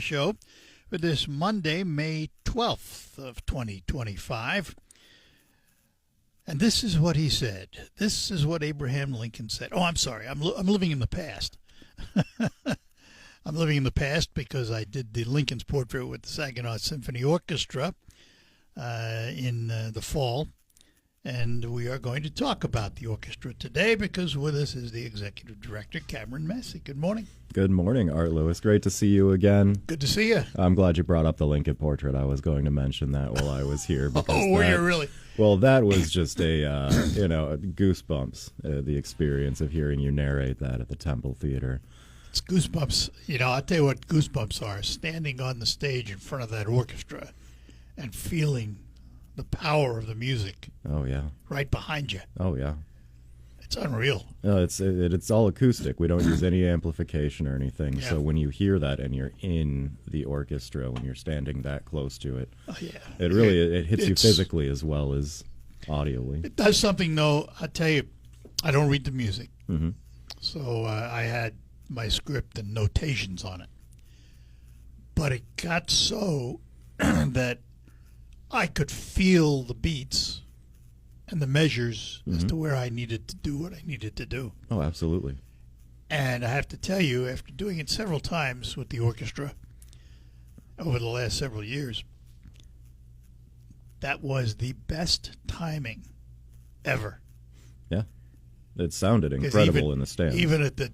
Show for this Monday, May 12th of 2025. And this is what he said. This is what Abraham Lincoln said. Oh, I'm sorry. I'm living in the past. I'm living in the past because I did the Lincoln's portrait with the Saginaw Symphony Orchestra in the fall. And we are going to talk about the orchestra today because with us is the executive director, Cameron Massey. Good morning. Good morning, Art Lewis. Great to see you again. Good to see you. I'm glad you brought up the Lincoln portrait. I was going to mention that while I was here. Oh, were you really? Well, that was just a, goosebumps, the experience of hearing you narrate that at the Temple Theater. It's goosebumps. I'll tell you what goosebumps are. Standing on the stage in front of that orchestra and feeling the power of the music. Oh, yeah. Right behind you. Oh, yeah. It's unreal. It's all acoustic. We don't use any amplification or anything. Yeah. So when you hear that and you're in the orchestra, when you're standing that close to it, Oh, yeah. it hits you physically as well as audioly. It does something, though. I tell you, I don't read the music. Mm-hmm. So I had my script and notations on it. But it got so that I could feel the beats and the measures as to where I needed to do what I needed to do. Oh, absolutely. And I have to tell you, after doing it several times with the orchestra over the last several years, that was the best timing ever. Yeah. It sounded incredible in the stands. Even at the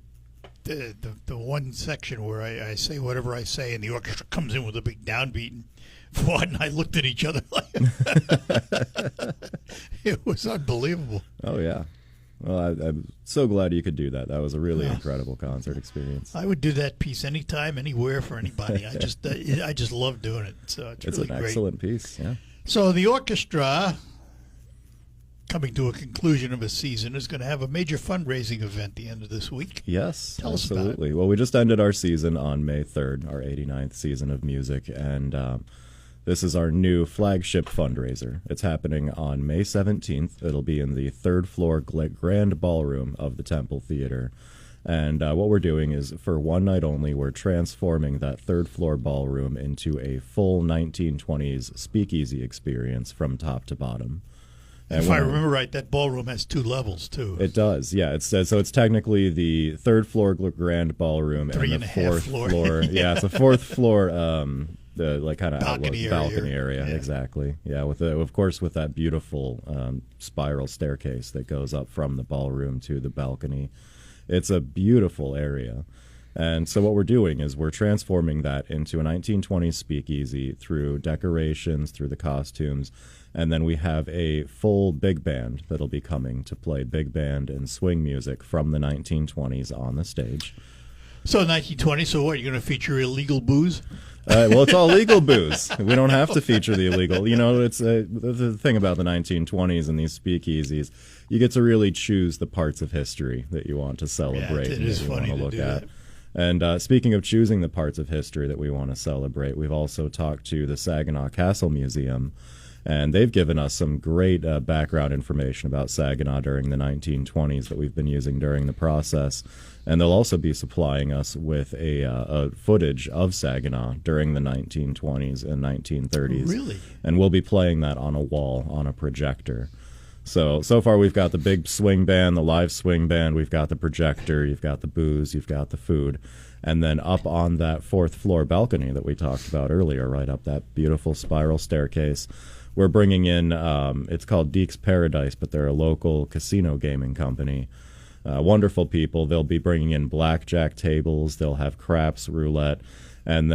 one section where I say whatever I say and the orchestra comes in with a big downbeat, and Fuad and I looked at each other like it was unbelievable. Oh, yeah. Well, I'm so glad you could do that. That was a really incredible concert experience. I would do that piece anytime, anywhere, for anybody. I just love doing it. So it's really an great. Excellent piece, yeah. So the orchestra, coming to a conclusion of a season, is going to have a major fundraising event the end of this week. Yes, Tell us about absolutely. it. Well, we just ended our season on May 3rd, our 89th season of music, and this is our new flagship fundraiser. It's happening on May 17th. It'll be in the third floor grand ballroom of the Temple Theater. And what we're doing is, for one night only, we're transforming that third floor ballroom into a full 1920s speakeasy experience from top to bottom. And if I remember right, that ballroom has 2 levels, too. It does, yeah. So it's technically the third floor grand ballroom and the fourth floor. Yeah, it's a fourth floor, the kind of balcony area. Yeah. Exactly. Yeah, of course with that beautiful spiral staircase that goes up from the ballroom to the balcony. It's a beautiful area. And so what we're doing is we're transforming that into a 1920s speakeasy through decorations, through the costumes, and then we have a full big band that'll be coming to play big band and swing music from the 1920s on the stage. So 1920, so what, you're going to feature illegal booze? Well, it's all legal booze. We don't have to feature the illegal. It's the thing about the 1920s and these speakeasies. You get to really choose the parts of history that you want to celebrate it and is that you want funny to look do at. that. And speaking of choosing the parts of history that we want to celebrate, we've also talked to the Saginaw Castle Museum, and they've given us some great background information about Saginaw during the 1920s that we've been using during the process. And they'll also be supplying us with a footage of Saginaw during the 1920s and 1930s. Really? And we'll be playing that on a wall on a projector. So far we've got the big swing band, the live swing band, we've got the projector, you've got the booze, you've got the food. And then up on that fourth floor balcony that we talked about earlier, right up that beautiful spiral staircase, we're bringing in, it's called Deke's Paradise, but they're a local casino gaming company. Wonderful people. They'll be bringing in blackjack tables. They'll have craps, roulette. And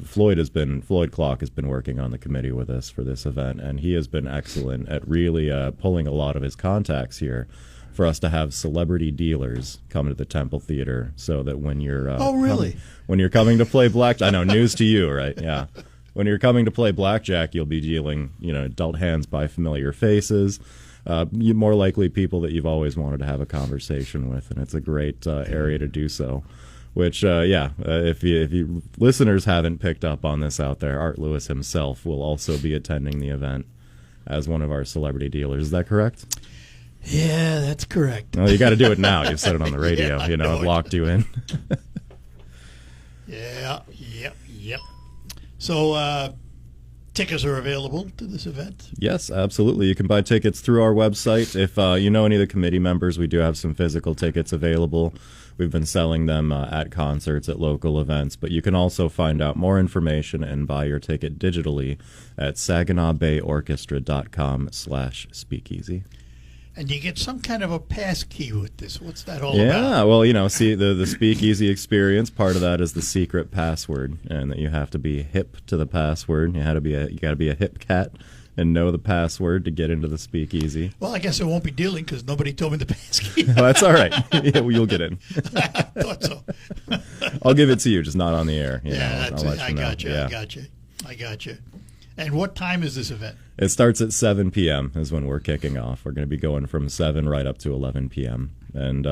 Floyd Clock has been working on the committee with us for this event, and he has been excellent at really pulling a lot of his contacts here for us to have celebrity dealers come to the Temple Theater, so that when you're when you're coming to play blackjack, I know, news to you, right? Yeah. When you're coming to play blackjack, you'll be dealing, adult hands by familiar faces. More likely people that you've always wanted to have a conversation with, and it's a great area to do so. Which, if you listeners haven't picked up on this out there, Art Lewis himself will also be attending the event as one of our celebrity dealers. Is that correct? Yeah, that's correct. Well, you got to do it now. You've said it on the radio. Yeah, I've locked you in. Yeah. Yep. So tickets are available to this event. Yes, absolutely. You can buy tickets through our website. If you know any of the committee members, we do have some physical tickets available. We've been selling them at concerts, at local events, but you can also find out more information and buy your ticket digitally at SaginawBayOrchestra.com/speakeasy. And you get some kind of a pass key with this. What's that all Yeah, about? well, see, the speakeasy experience, part of that is the secret password, and that you have to be hip to the password. You got to be a hip cat and know the password to get into the speakeasy. Well, I guess I won't be dealing because nobody told me the pass key. Well, that's all right. Yeah, well, you'll get in. I thought so. I'll give it to you, just not on the air. Yeah, I'll let I you know. got you. Yeah. I got you. And what time is this event? It starts at 7 p.m. is when we're kicking off. We're going to be going from 7 right up to 11 p.m. And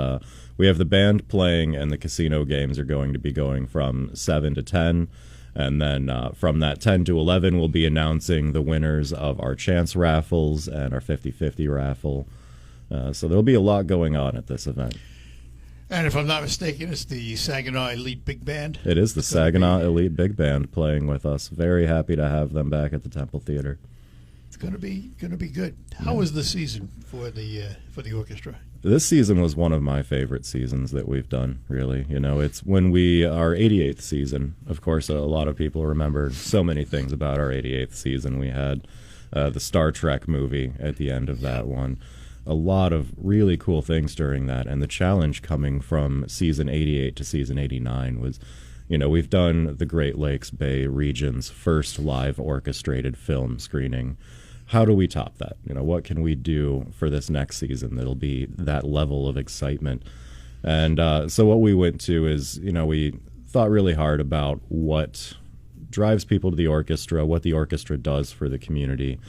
we have the band playing, and the casino games are going to be going from 7 to 10. And then from that 10 to 11, we'll be announcing the winners of our chance raffles and our 50-50 raffle. So there'll be a lot going on at this event. And if I'm not mistaken, it's the Saginaw Elite Big Band. It is the Saginaw Elite Big Band playing with us. Very happy to have them back at the Temple Theater. It's going to be good. How was the season for the orchestra? This season was one of my favorite seasons that we've done, really. It's when our 88th season. Of course, a lot of people remember so many things about our 88th season. We had the Star Trek movie at the end of that one. A lot of really cool things during that. And the challenge coming from season 88 to season 89 was, we've done the Great Lakes Bay region's first live orchestrated film screening. How do we top that? What can we do for this next season that'll be that level of excitement? And so what we went to is, we thought really hard about what drives people to the orchestra, what the orchestra does for the community.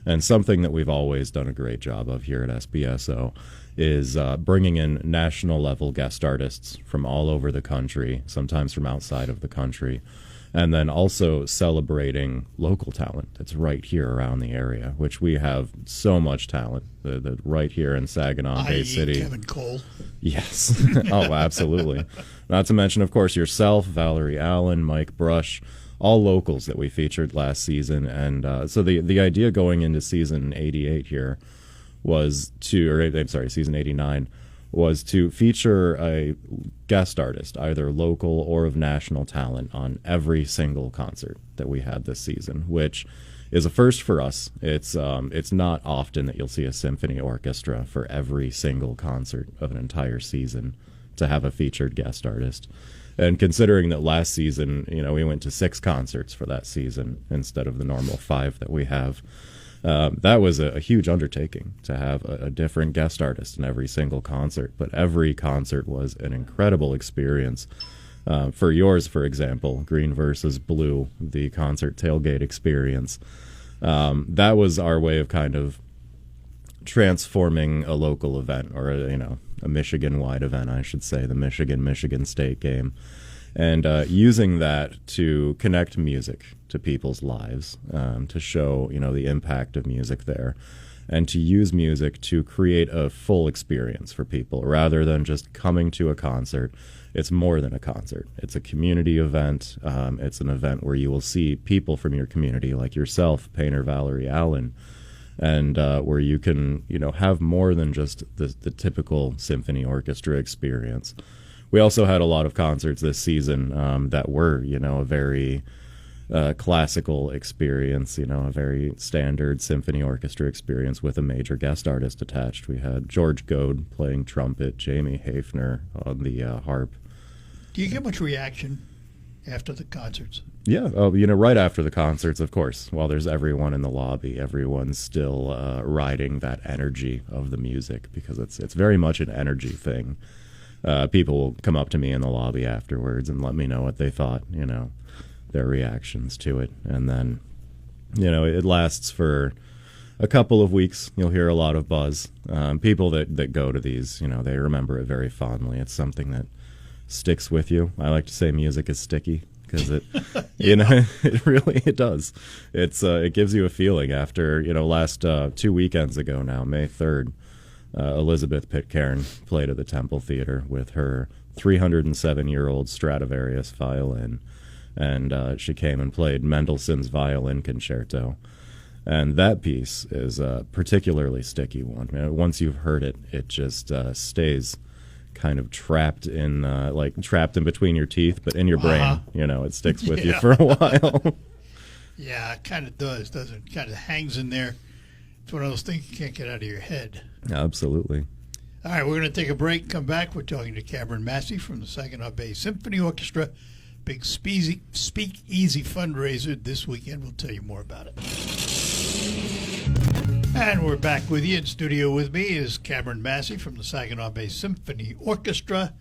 And something that we've always done a great job of here at SBSO is bringing in national-level guest artists from all over the country, sometimes from outside of the country, and then also celebrating local talent that's right here around the area, which we have so much talent right here in Saginaw Bay City. Kevin Cole. Yes. Oh, absolutely. Not to mention, of course, yourself, Valerie Allen, Mike Brush, all locals that we featured last season. And so the idea going into season 88 here was season 89, was to feature a guest artist, either local or of national talent, on every single concert that we had this season, which is a first for us. It's not often that you'll see a symphony orchestra for every single concert of an entire season to have a featured guest artist. And considering that last season, we went to 6 concerts for that season instead of the normal 5 that we have, that was a huge undertaking to have a different guest artist in every single concert. But every concert was an incredible experience. For yours, for example, Green versus Blue, the concert tailgate experience, that was our way of kind of transforming a local event, or a Michigan-wide event, I should say, the Michigan State game, and using that to connect music to people's lives, to show the impact of music there, and to use music to create a full experience for people rather than just coming to a concert. It's more than a concert. It's a community event. It's an event where you will see people from your community, like yourself, Painter Valerie Allen, and where you can, have more than just the typical symphony orchestra experience. We also had a lot of concerts this season that were, a very classical experience, a very standard symphony orchestra experience with a major guest artist attached. We had George Goad playing trumpet, Jamie Hafner on the harp. Do you get much reaction after the concerts? Yeah, right after the concerts, of course, while there's everyone in the lobby, everyone's still riding that energy of the music, because it's very much an energy thing. People will come up to me in the lobby afterwards and let me know what they thought, their reactions to it. And then, it lasts for a couple of weeks. You'll hear a lot of buzz. People that go to these, they remember it very fondly. It's something that sticks with you. I like to say music is sticky, because it, it does. It gives you a feeling after, last 2 weekends ago now, May 3rd, Elizabeth Pitcairn played at the Temple Theater with her 307-year-old Stradivarius violin. and she came and played Mendelssohn's Violin Concerto. And that piece is a particularly sticky one. Once you've heard it, it just stays kind of trapped in between your teeth, but in your brain. It sticks with you for a while. Yeah, it kind of does, doesn't it? Kind of hangs in there. It's one of those things you can't get out of your head. Absolutely. All right, we're going to take a break. Come back. We're talking to Cameron Massey from the Saginaw Bay Symphony Orchestra. Big Speakeasy fundraiser this weekend. We'll tell you more about it. And we're back with you. In studio with me is Cameron Massey from the Saginaw Bay Symphony Orchestra.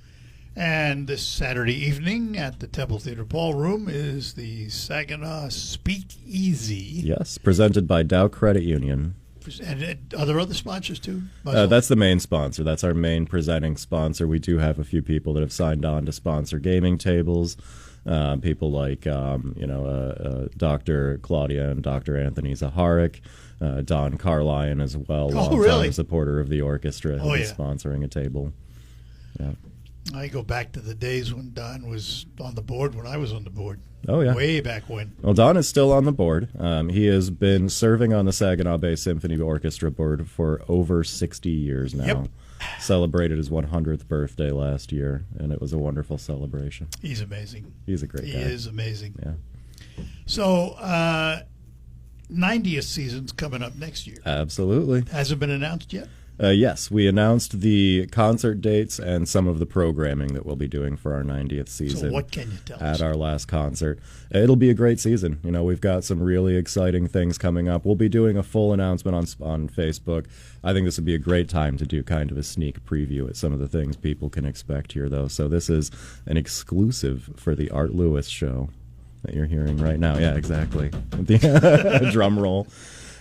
And this Saturday evening at the Temple Theater Ballroom is the Saginaw Speakeasy. Yes, presented by Dow Credit Union. And are there other sponsors too? That's the main sponsor. That's our main presenting sponsor. We do have a few people that have signed on to sponsor gaming tables. People like, Dr. Claudia and Dr. Anthony Zaharik, Don Carline as well. Oh, really? A supporter of the orchestra, is sponsoring a table. Yeah. I go back to the days when Don was on the board, when I was on the board. Oh, yeah. Way back when. Well, Don is still on the board. He has been serving on the Saginaw Bay Symphony Orchestra board for over 60 years now. Yep. Celebrated his 100th birthday last year, and it was a wonderful celebration. He's amazing. He's a great guy. He is amazing. Yeah. So, 90th season's coming up next year. Absolutely. Hasn't been announced yet? Yes, we announced the concert dates and some of the programming that we'll be doing for our 90th season. So what can you tell us? At our last concert. It'll be a great season. We've got some really exciting things coming up. We'll be doing a full announcement on Facebook. I think this would be a great time to do kind of a sneak preview at some of the things people can expect here, though. So this is an exclusive for the Art Lewis show that you're hearing right now. Yeah, exactly. The drum roll.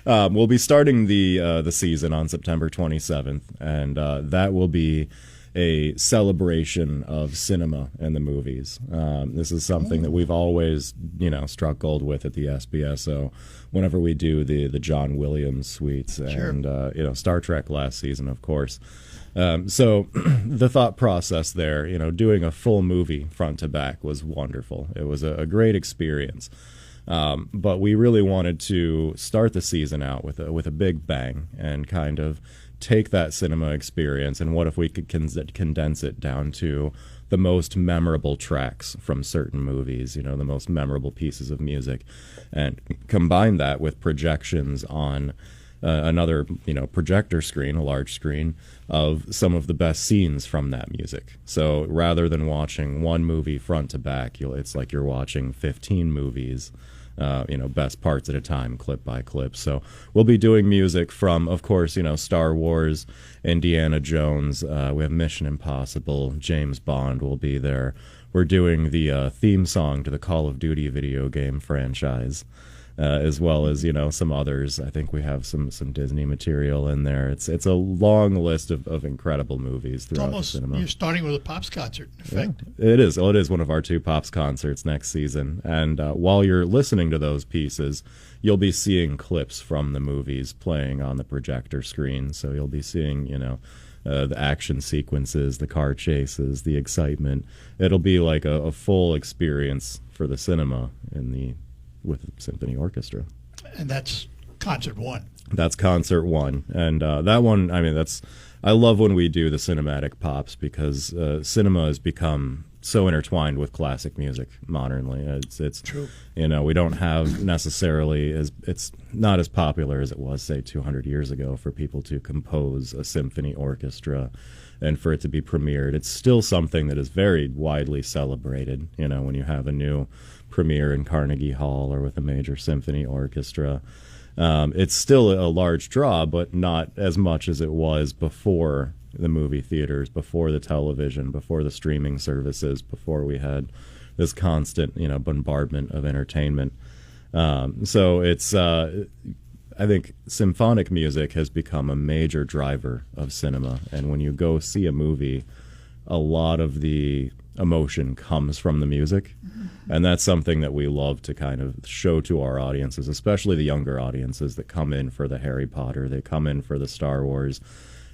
We'll be starting the season on September 27th, and that will be a celebration of cinema and the movies. This is something that we've always, struck gold with at the SBSO. Whenever we do the John Williams suites and Star Trek last season, of course. So the thought process there, doing a full movie front to back was wonderful. It was a great experience. But we really wanted to start the season out with a big bang and kind of take that cinema experience, and what if we could condense it down to the most memorable tracks from certain movies, the most memorable pieces of music, and combine that with projections on another projector screen, a large screen, of some of the best scenes from that music. So rather than watching one movie front to back, it's like you're watching 15 movies, best parts at a time, clip by clip. So we'll be doing music from, of course, Star Wars, Indiana Jones, we have Mission Impossible, James Bond will be there. We're doing the theme song to the Call of Duty video game franchise, as well as, some others. I think we have some Disney material in there. It's a long list of incredible movies throughout the cinema. You're starting with a Pops concert, in effect. Yeah, it is. Well, it is one of our 2 Pops concerts next season. And while you're listening to those pieces, you'll be seeing clips from the movies playing on the projector screen. So you'll be seeing, the action sequences, the car chases, the excitement. It'll be like a full experience for the cinema with the symphony orchestra. And that's concert 1. That's concert 1. And that one, I love when we do the cinematic pops, because cinema has become so intertwined with classic music modernly. It's true. We don't have necessarily, it's not as popular as it was, say, 200 years ago for people to compose a symphony orchestra and for it to be premiered. It's still something that is very widely celebrated, when you have a new premiere in Carnegie Hall or with a major symphony orchestra. It's still a large draw, but not as much as it was before the movie theaters, before the television, before the streaming services, before we had this constant, bombardment of entertainment. So it's, I think symphonic music has become a major driver of cinema. And when you go see a movie, a lot of the emotion comes from the music. And that's something that we love to kind of show to our audiences, especially the younger audiences that come in for the Harry Potter, they come in for the Star Wars,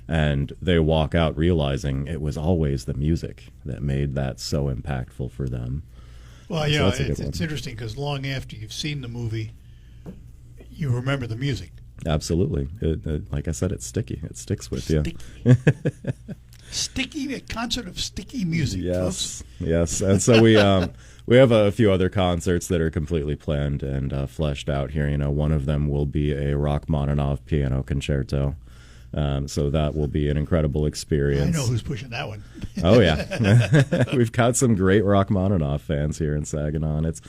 and they walk out realizing it was always the music that made that so impactful for them. Well, you So know, that's a good one. it's interesting because long after you've seen the movie, you remember the music. Absolutely. Like I said, it's sticky. It sticks with you. Sticky, a concert of sticky music, Yes, folks. yes. And so we have a few other concerts that are completely planned and fleshed out here. You know, one of them will be a Rachmaninoff piano concerto. So that will be an incredible I experience. know who's pushing that one. Oh yeah, we've got some great Rachmaninoff fans here in Saginaw. It's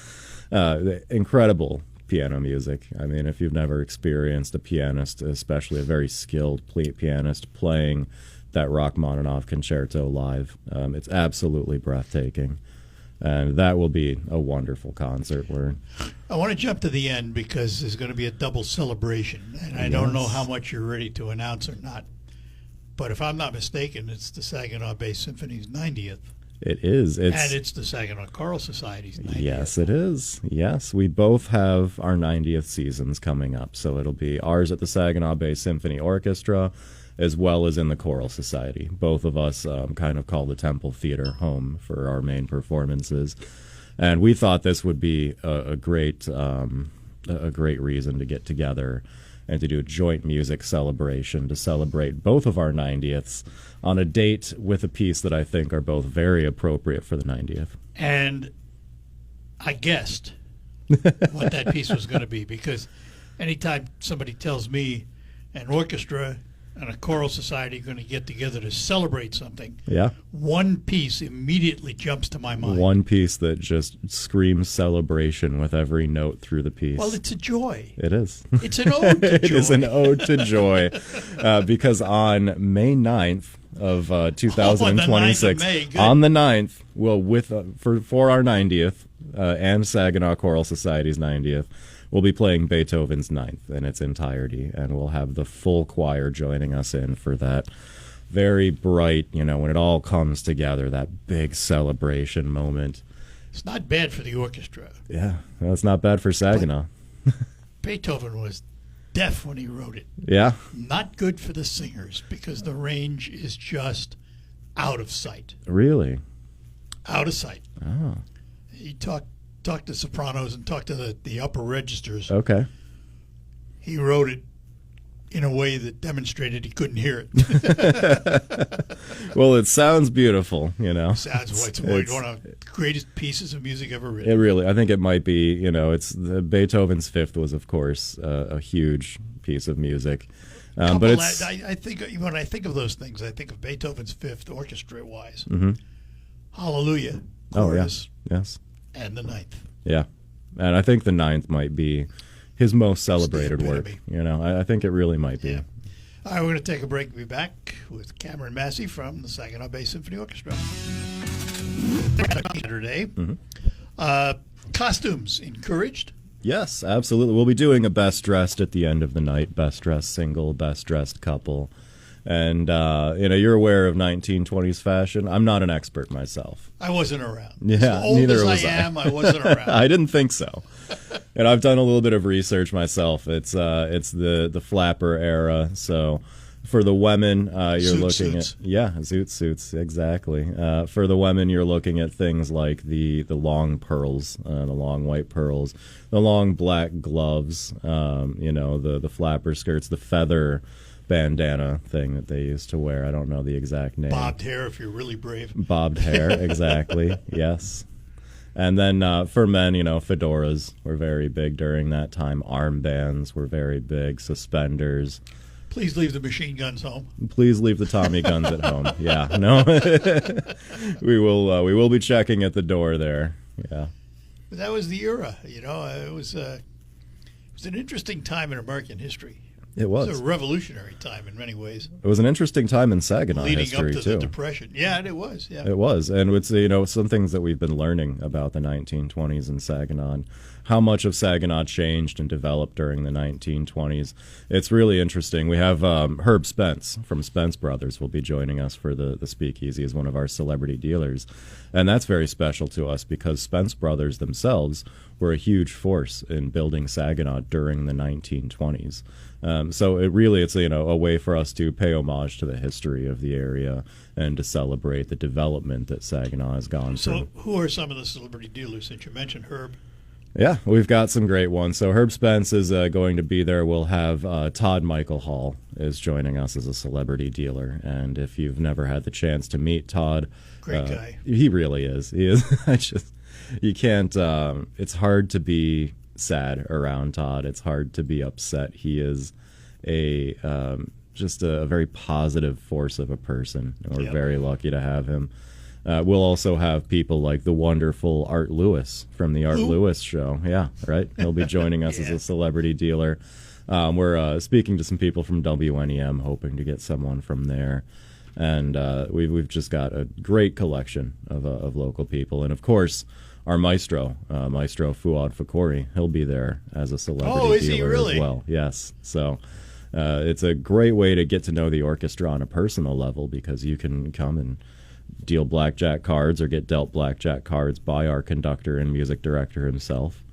incredible piano music. I mean, if you've never experienced a pianist, especially a very skilled pianist, playing that Rachmaninoff concerto live, it's absolutely breathtaking. And that will be a wonderful concert. I want to jump to the end because there's going to be a double celebration, and I don't know how much you're ready to announce or not. But if I'm not mistaken, it's the Saginaw Bay Symphony's 90th. It is. And it's the Saginaw Choral Society's 90th. Yes, it is. Yes, we both have our 90th seasons coming up. So it'll be ours at the Saginaw Bay Symphony Orchestra, as well as in the Choral Society. Both of us kind of call the Temple Theater home for our main performances. And we thought this would be a great reason to get together and to do a joint music celebration to celebrate both of our 90ths on a date with a piece that I think are both very appropriate for the 90th. And I guessed what that piece was going to be because anytime somebody tells me an orchestra and a choral society are going to get together to celebrate something, Yeah. one piece immediately jumps to my mind. One piece that just screams celebration with every note through the piece. Well, it's a joy. It is. It's an ode to It joy. is an ode to joy because on May 9th of 2026, May, good. on the 9th, we'll for our 90th and Saginaw Choral Society's 90th, we'll be playing Beethoven's Ninth in its entirety, and we'll have the full choir joining us in for that very bright, you know, when it all comes together, that big celebration moment. It's not bad for the orchestra. Yeah, well, it's not bad for Saginaw. Beethoven was deaf when he wrote it. Yeah, Not good for the singers because the range is just out of sight. really? Out of sight. Oh, He talked to sopranos and talked to the upper registers. okay. He wrote it in a way that demonstrated he couldn't hear it. Well, it sounds beautiful, you know. Sounds it's one of the greatest pieces of music ever It written. really, I think it might be, you know, it's Beethoven's Fifth was, of course, a huge piece of music. But it's, I think when I think of those things, I think of Beethoven's Fifth orchestra-wise. Hallelujah, oh, yeah, chorus, yes, and the Ninth. yeah. And I think the Ninth might be his most celebrated work. epitome. You know, I think it really might be. Yeah. All right, we're going to take a break and be back with Cameron Massey from the Saginaw Bay Symphony Orchestra. Saturday. Costumes encouraged. Yes, absolutely. We'll be doing a best dressed at the end of the night, best dressed single, best dressed couple. And, you know, you're aware of 1920s fashion. I'm not an expert myself. I wasn't around. Yeah, as old neither as was I I. am, I wasn't around. I didn't think so. And I've done a little bit of research myself. It's the flapper era. So for the women, you're Zoot looking suits. at zoot suits, exactly. For the women, you're looking at things like the long pearls, the long white pearls, the long black gloves, you know, the flapper skirts, the feather bandana thing that they used to wear. I don't know the exact name. Bobbed hair if you're really brave. Bobbed hair, exactly. Yes. And then for men, you know, fedoras were very big during that time. Armbands were very big. Suspenders. Please leave the machine guns home. Please leave the Tommy guns at home. Yeah, no, we will be checking at the door there. Yeah, But that was the era, you know. It was an interesting time in American history. it It was was. a revolutionary time in many ways, It was an interesting time in Saginaw leading history up to the too. Depression. Yeah, it was. Yeah. It was, and it's, you know, some things that we've been learning about the 1920s in Saginaw and how much of Saginaw changed and developed during the 1920s. It's really interesting. We have Herb Spence from Spence Brothers will be joining us for the Speakeasy as one of our celebrity dealers. And that's very special to us because Spence Brothers themselves were a huge force in building Saginaw during the 1920s. So it's a way for us to pay homage to the history of the area and to celebrate the development that Saginaw has gone through. So who are some of the celebrity dealers that you mentioned, Herb? Yeah, we've got some great ones. So Herb Spence is going to be there. We'll have Todd Michael Hall is joining us as a celebrity dealer. And if you've never had the chance to meet Todd, great guy. He really is. He is. You can't. It's hard to be sad around Todd. It's hard to be upset. He is just a very positive force of a person. And we're very lucky to have him. We'll also have people like the wonderful Art Lewis from the Art Lewis Show. Yeah, right. He'll be joining us as a celebrity dealer. We're speaking to some people from WNEM, hoping to get someone from there. And we've just got a great collection of local people. And, of course, our maestro, Maestro Fuad Fakori, he'll be there as a celebrity dealer as well. Yes. So it's a great way to get to know the orchestra on a personal level because you can come and deal blackjack cards or get dealt blackjack cards by our conductor and music director himself.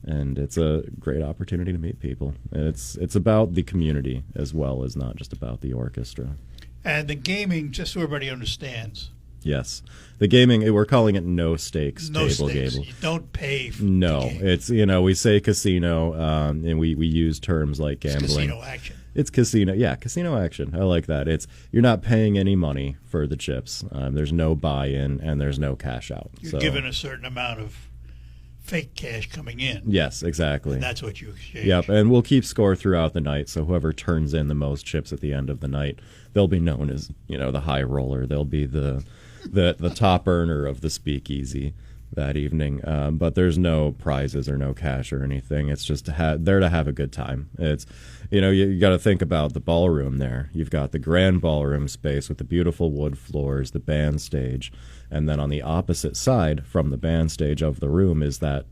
And it's a great opportunity to meet people. It's about the community as well as not just about the orchestra. And the gaming, just so everybody understands. Yes. The gaming, we're calling it no stakes no table stakes. game. You don't pay for No, it's, we say casino, and we use terms like gambling. It's casino action. It's casino, casino action. I like that. You're not paying any money for the chips. There's no buy-in and there's no cash out. You're given a certain amount of fake cash coming in. Yes, exactly. And that's what you exchange. Yep, and we'll keep score throughout the night. So whoever turns in the most chips at the end of the night, they'll be known as the high roller. They'll be the top earner of the speakeasy that evening. But there's no prizes or no cash or anything. It's just there to have a good time. It's you got to think about the ballroom there. You've got the grand ballroom space with the beautiful wood floors, the band stage, and then on the opposite side from the band stage of the room is that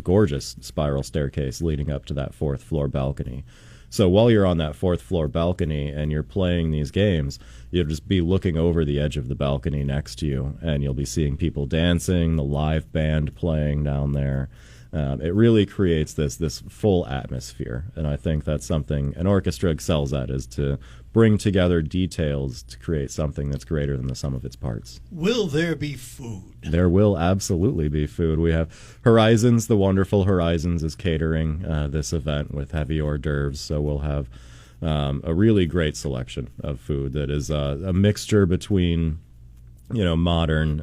gorgeous spiral staircase leading up to that fourth floor balcony. So while you're on that fourth floor balcony and you're playing these games, you'll just be looking over the edge of the balcony next to you, and you'll be seeing people dancing, the live band playing down there. It really creates this full atmosphere, and I think that's something an orchestra excels at, is to bring together details to create something that's greater than the sum of its parts. Will there be food? There will absolutely be food. We have Horizons, the wonderful Horizons is catering this event with heavy hors d'oeuvres, so we'll have a really great selection of food that is a mixture between modern,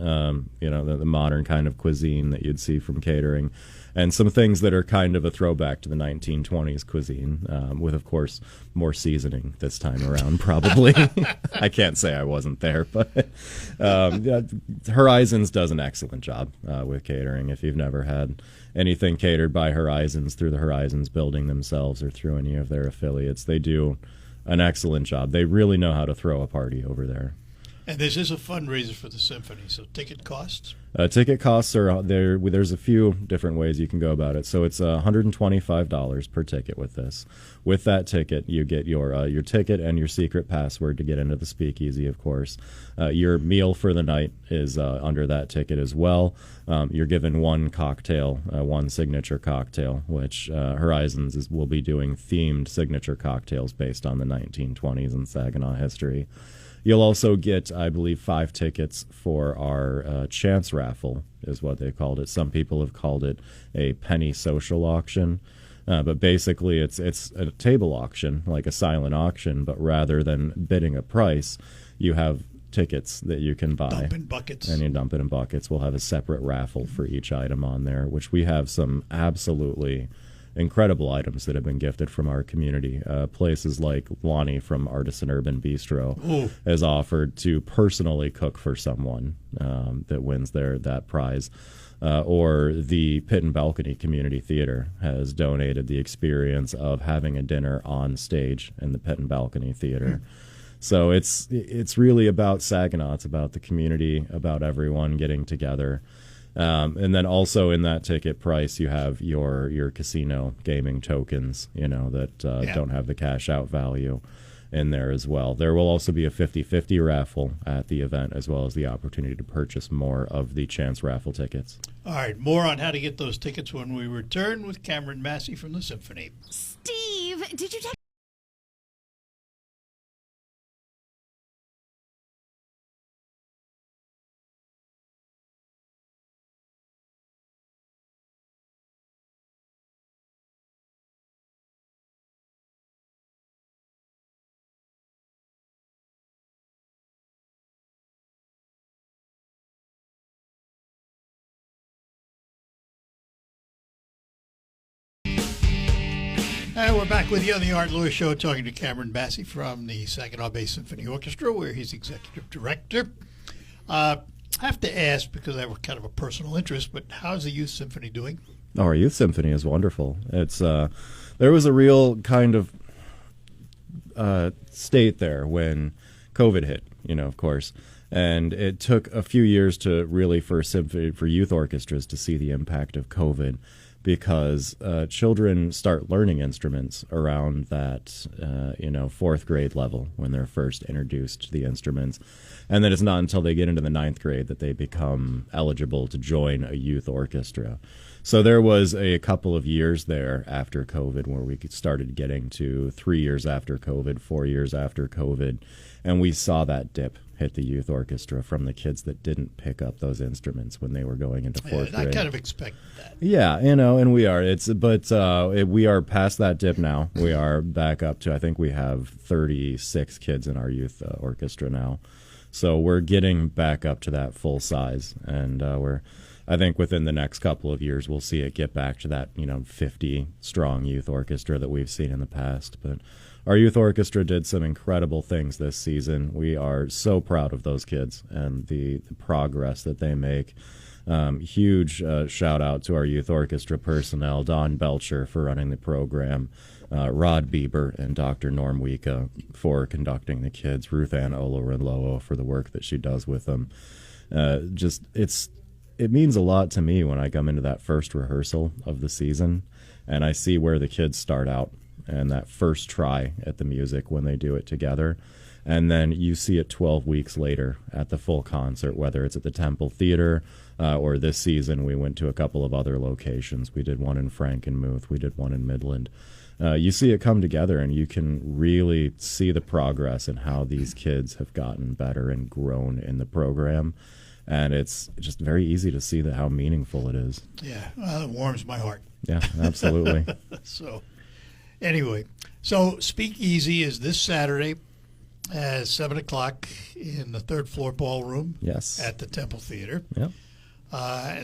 the modern kind of cuisine that you'd see from catering, and some things that are kind of a throwback to the 1920s cuisine, with, of course, more seasoning this time around, probably. I can't say I wasn't there, but Horizons does an excellent job with catering. If you've never had anything catered by Horizons through the Horizons building themselves or through any of their affiliates, they do an excellent job. They really know how to throw a party over there. And this is a fundraiser for the symphony, so ticket costs? Ticket costs are there. There's a few different ways you can go about it. So it's $125 per ticket with this. With that ticket, you get your ticket and your secret password to get into the speakeasy, of course. Your meal for the night is under that ticket as well. You're given one cocktail, one signature cocktail, which Horizons will be doing themed signature cocktails based on the 1920s and Saginaw history. You'll also get, I believe, 5 tickets for our chance raffle, is what they called it. Some people have called it a penny social auction. But basically, it's a table auction, like a silent auction, but rather than bidding a price, you have tickets that you can buy. Dump in buckets. And you dump it in buckets. We'll have a separate raffle for each item on there, which we have some absolutely incredible items that have been gifted from our community. Places like Lonnie from Artisan Urban Bistro has offered to personally cook for someone that wins that prize. Or the Pit and Balcony Community Theater has donated the experience of having a dinner on stage in the Pit and Balcony Theater. So it's really about Saginaw. It's about the community, about everyone getting together. And then also in that ticket price, you have your casino gaming tokens, that don't have the cash out value in there as well. There will also be a 50-50 raffle at the event, as well as the opportunity to purchase more of the chance raffle tickets. All right, more on how to get those tickets when we return with Cameron Massey from the Symphony. Steve, did you take... And we're back with you on the Art Lewis Show, talking to Cameron Massey from the Saginaw Bay Symphony Orchestra, where he's executive director. I have to ask, because I have kind of a personal interest, but how's the Youth Symphony doing? Oh, our youth symphony is wonderful. It's there was a real kind of state there when COVID hit, of course, and it took a few years to really for youth orchestras to see the impact of COVID, because children start learning instruments around that fourth grade level when they're first introduced to the instruments. And then it's not until they get into the ninth grade that they become eligible to join a youth orchestra. So there was a couple of years there after COVID where we started getting to 3 years after COVID, 4 years after COVID, and we saw that dip hit the youth orchestra from the kids that didn't pick up those instruments when they were going into fourth grade. I kind of expected that. Yeah, and we are. We are past that dip now. We are back up to, I think we have 36 kids in our youth orchestra now. So we're getting back up to that full size, and I think within the next couple of years we'll see it get back to that 50 strong youth orchestra that we've seen in the past. But our youth orchestra did some incredible things this season. We are so proud of those kids and the progress that they make. Huge shout out to our youth orchestra personnel, Don Belcher for running the program, Rod Bieber and Dr. Norm Wika for conducting the kids, Ruth Ann Olorinloa for the work that she does with them. It means a lot to me when I come into that first rehearsal of the season and I see where the kids start out and that first try at the music when they do it together. And then you see it 12 weeks later at the full concert, whether it's at the Temple Theater or this season we went to a couple of other locations. We did one in Frankenmuth. We did one in Midland. You see it come together, and you can really see the progress in how these kids have gotten better and grown in the program. And it's just very easy to see how meaningful it is. Yeah, it warms my heart. Yeah, absolutely. So, anyway, Speakeasy is this Saturday at 7 o'clock in the third floor ballroom. Yes. At the Temple Theater. Yep.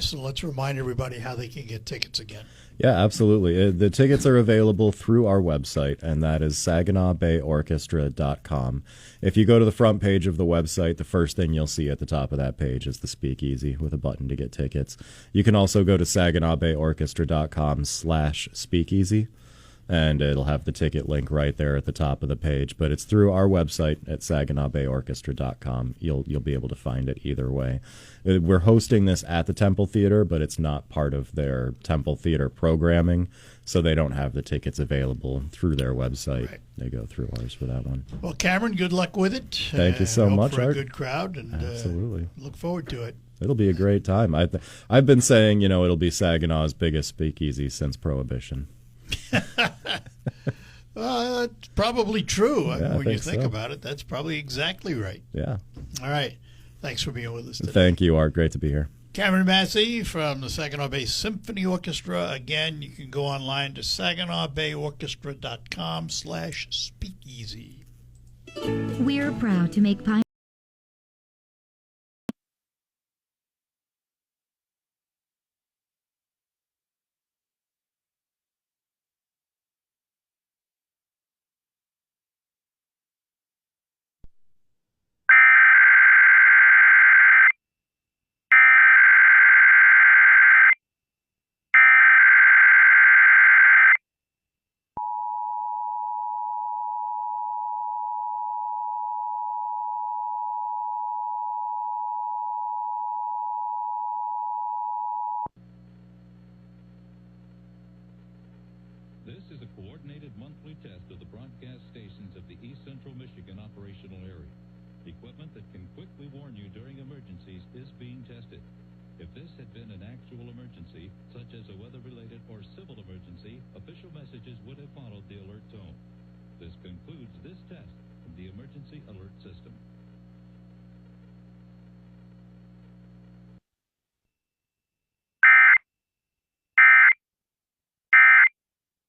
So let's remind everybody how they can get tickets again. Yeah, absolutely. The tickets are available through our website, and that is SaginawBayOrchestra.com. If you go to the front page of the website, the first thing you'll see at the top of that page is the Speakeasy with a button to get tickets. You can also go to SaginawBayOrchestra.com/Speakeasy, and it'll have the ticket link right there at the top of the page. But it's through our website at SaginawBayOrchestra.com. You'll be able to find it either way. We're hosting this at the Temple Theater, but it's not part of their Temple Theater programming, so they don't have the tickets available through their website. Right. They go through ours for that one. Well, Cameron, good luck with it. Thank you so much, for Art. A good crowd, and absolutely look forward to it. It'll be a great time. I've been saying, it'll be Saginaw's biggest speakeasy since Prohibition. It's probably true. Yeah, when you think about it, that's probably exactly right. Yeah. All right. Thanks for being with us today. Thank you, Art. Great to be here. Cameron Massey from the Saginaw Bay Symphony Orchestra. Again, you can go online to SaginawBayOrchestra.com/speakeasy. We're proud to make Pine This is a coordinated monthly test of the broadcast stations of the East Central Michigan operational area. Equipment that can quickly warn you during emergencies is being tested. If this had been an actual emergency, such as a weather-related or civil emergency, officials